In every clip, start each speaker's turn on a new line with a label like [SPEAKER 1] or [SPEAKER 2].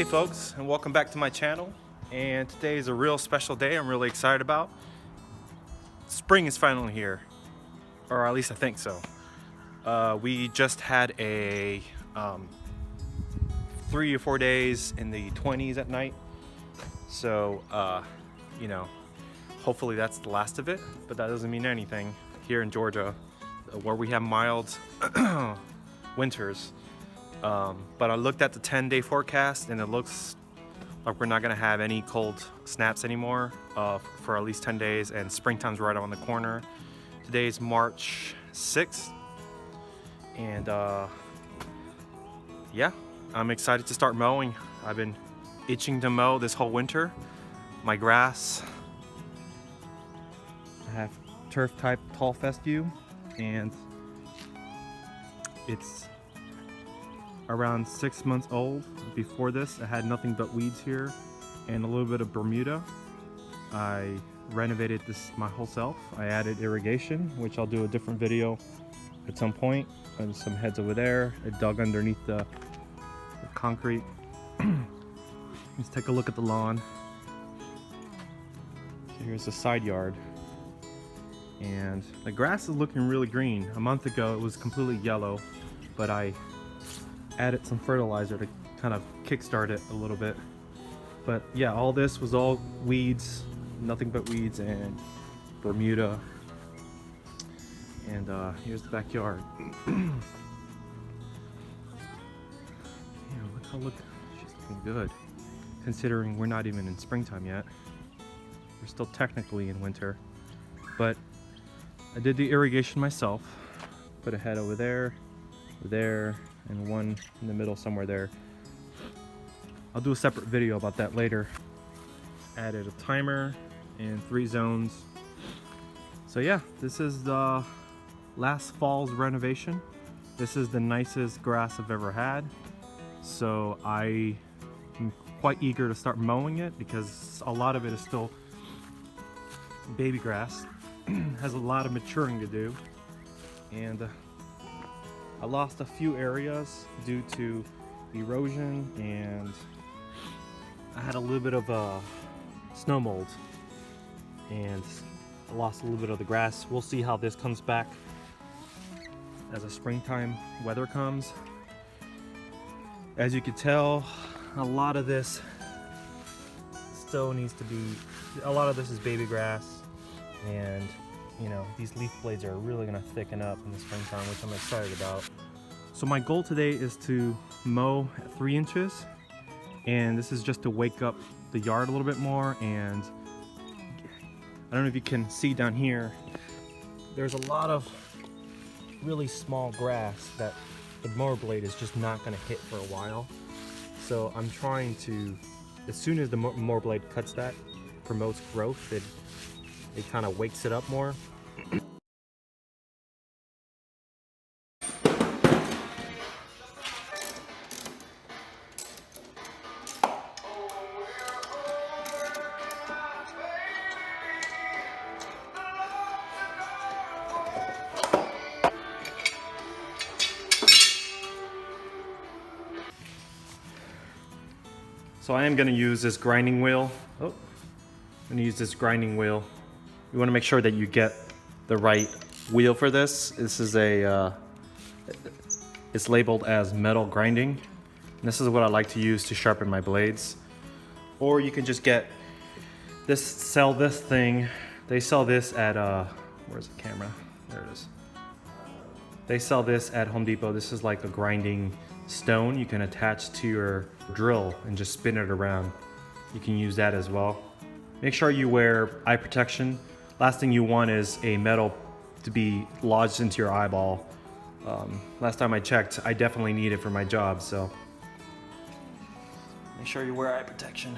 [SPEAKER 1] folks, and welcome back to my channel. And today is a real special day I'm really excited about. Spring is finally here, or at least I think so. We just had a 3 or 4 days in the 20s at night, so you know, hopefully that's the last of it, but that doesn't mean anything here in Georgia, where we have mild winters. But I looked at the 10-day forecast and it looks like we're not gonna have any cold snaps anymore for at least 10 days, and springtime's right around the corner. Today is March 6th, and yeah, I'm excited to start mowing. I've been itching to mow this whole winter. My grass, I have turf type tall fescue, and it's around 6 months old. Before this, I had nothing but weeds here and a little bit of Bermuda. I renovated this my whole self. I added irrigation, which I'll do a different video at some point. And some heads over there. I dug underneath the concrete. Let's take a look at the lawn. So here's the side yard. And the grass is looking really green. A month ago it was completely yellow, but I added some fertilizer to kind of kickstart it a little bit. But yeah, all this was all weeds, nothing but weeds and Bermuda. And here's the backyard. Yeah, look, she's looking good, considering we're not even in springtime yet. We're still technically in winter, but I did the irrigation myself. Put a head over there, and one in the middle somewhere there. I'll do a separate video about that later. Added a timer and 3 zones. So yeah, this is the last fall's renovation. This is the nicest grass I've ever had. So I am quite eager to start mowing it because a lot of it is still baby grass. Has a lot of maturing to do. And I lost a few areas due to erosion, and I had a little bit of snow mold, and I lost a little bit of the grass. We'll see how this comes back as the springtime weather comes. As you can tell, a lot of this still needs to be, a lot of this is baby grass, and you know, these leaf blades are really gonna thicken up in the springtime, which I'm excited about. So my goal today is to mow at 3 inches, and this is just to wake up the yard a little bit more. And I don't know if you can see down here, there's a lot of really small grass that the mower blade is just not gonna hit for a while. So I'm trying to, as soon as the mower blade cuts that, promotes growth, it kind of wakes it up more. So I am going to use this grinding wheel. I'm going to use this grinding wheel. You want to make sure that you get the right wheel for this. This is it's labeled as metal grinding. And this is what I like to use to sharpen my blades. Or you can just get this, sell this thing. They sell this at, where's the camera? There it is. They sell this at Home Depot. This is like a grinding stone you can attach to your drill and just spin it around. You can use that as well. Make sure you wear eye protection. Last thing you want is a metal to be lodged into your eyeball. Last time I checked, I definitely need it for my job, so make sure you wear eye protection.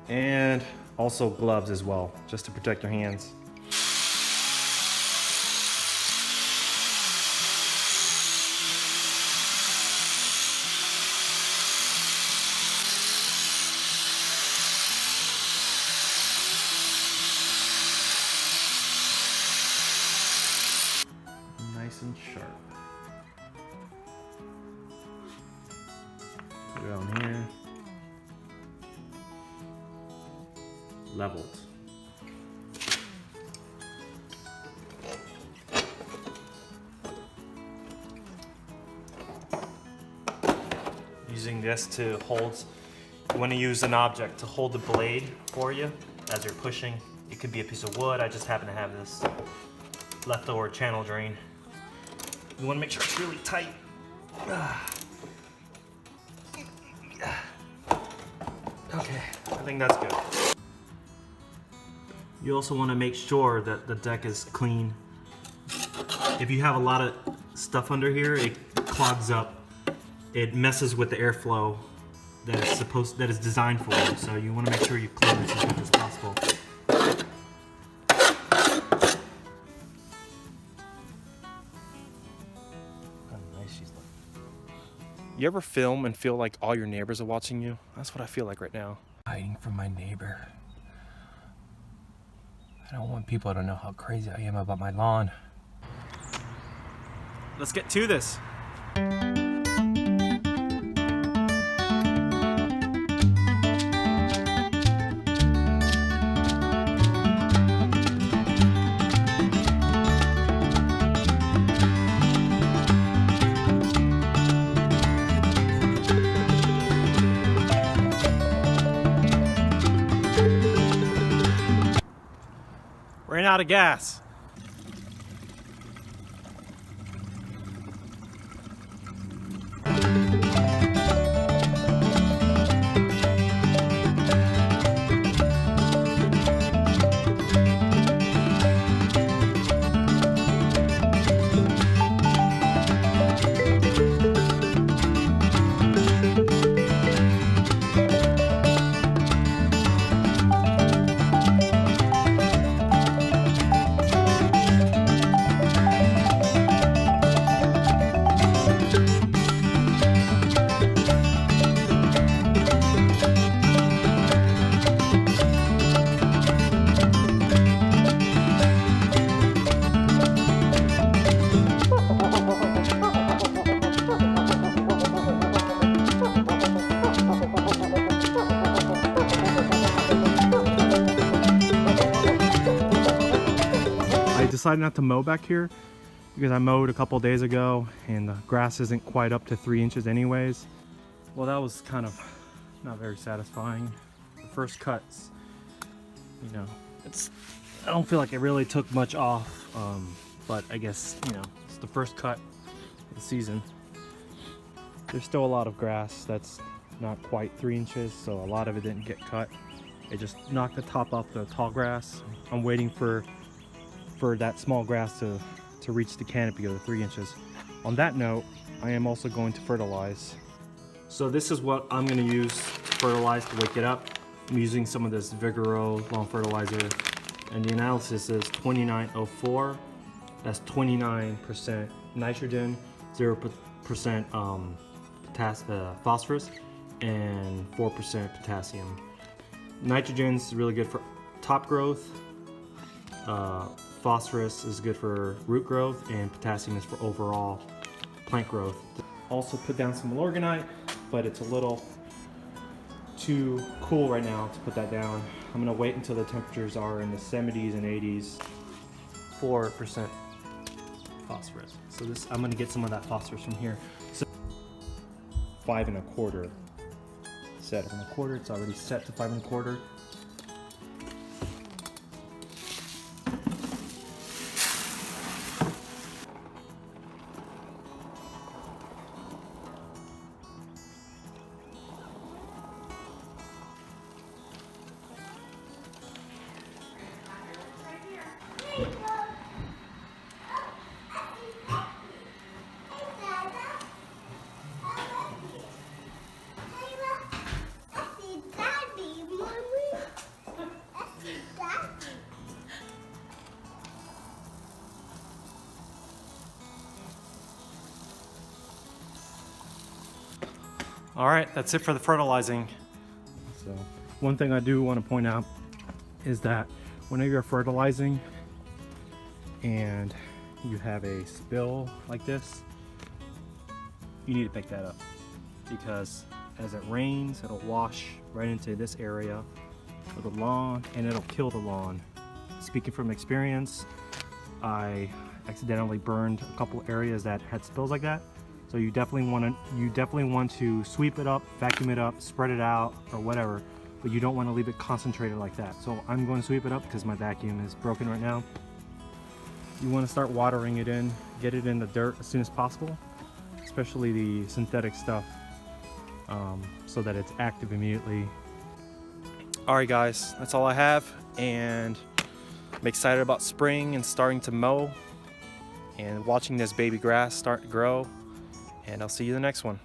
[SPEAKER 1] And also gloves as well, just to protect your hands. Nice and sharp. Put it on here. leveled. Using this to hold, you want to use an object to hold the blade for you as you're pushing. It could be a piece of wood. I just happen to have this leftover channel drain. You want to make sure it's really tight. Okay, I think that's good. You also want to make sure that the deck is clean. If you have a lot of stuff under here, it clogs up. It messes with the airflow that is designed for you. So you want to make sure you clean this as much as possible. You ever film and feel like all your neighbors are watching you? That's what I feel like right now. Hiding from my neighbor. I don't want people to know how crazy I am about my lawn. Let's get to this. Ran out of gas. Decided not to mow back here because I mowed a couple days ago and the grass isn't quite up to 3 inches anyways. Well, that was kind of not very satisfying. The first cuts, you know, I don't feel like it really took much off, but I guess, you know, it's the first cut of the season. There's still a lot of grass that's not quite 3 inches, so a lot of it didn't get cut. It just knocked the top off the tall grass. I'm waiting for that small grass to reach the canopy of the 3 inches. On that note, I am also going to fertilize. So this is what I'm going to use to fertilize to wake it up. I'm using some of this Vigoro lawn fertilizer, and the analysis is 2904. That's 29% nitrogen, 0% phosphorus, and 4% potassium. Nitrogen is really good for top growth. Phosphorus is good for root growth, and potassium is for overall plant growth. Also put down some Milorganite, but it's a little too cool right now to put that down. I'm gonna wait until the temperatures are in the 70s and 80s. 4% phosphorus. So I'm gonna get some of that phosphorus from here. So 5 1/4 set of 1/4. It's already set to 5 1/4. All right, that's it for the fertilizing. So one thing I do want to point out is that whenever you're fertilizing and you have a spill like this, you need to pick that up, because as it rains, it'll wash right into this area of the lawn, and it'll kill the lawn. Speaking from experience, I accidentally burned a couple areas that had spills like that. So you definitely want to sweep it up, vacuum it up, spread it out, or whatever. But you don't want to leave it concentrated like that. So I'm going to sweep it up because my vacuum is broken right now. You want to start watering it in, get it in the dirt as soon as possible, especially the synthetic stuff, so that it's active immediately. Alright guys, that's all I have, and I'm excited about spring and starting to mow and watching this baby grass start to grow, and I'll see you in the next one.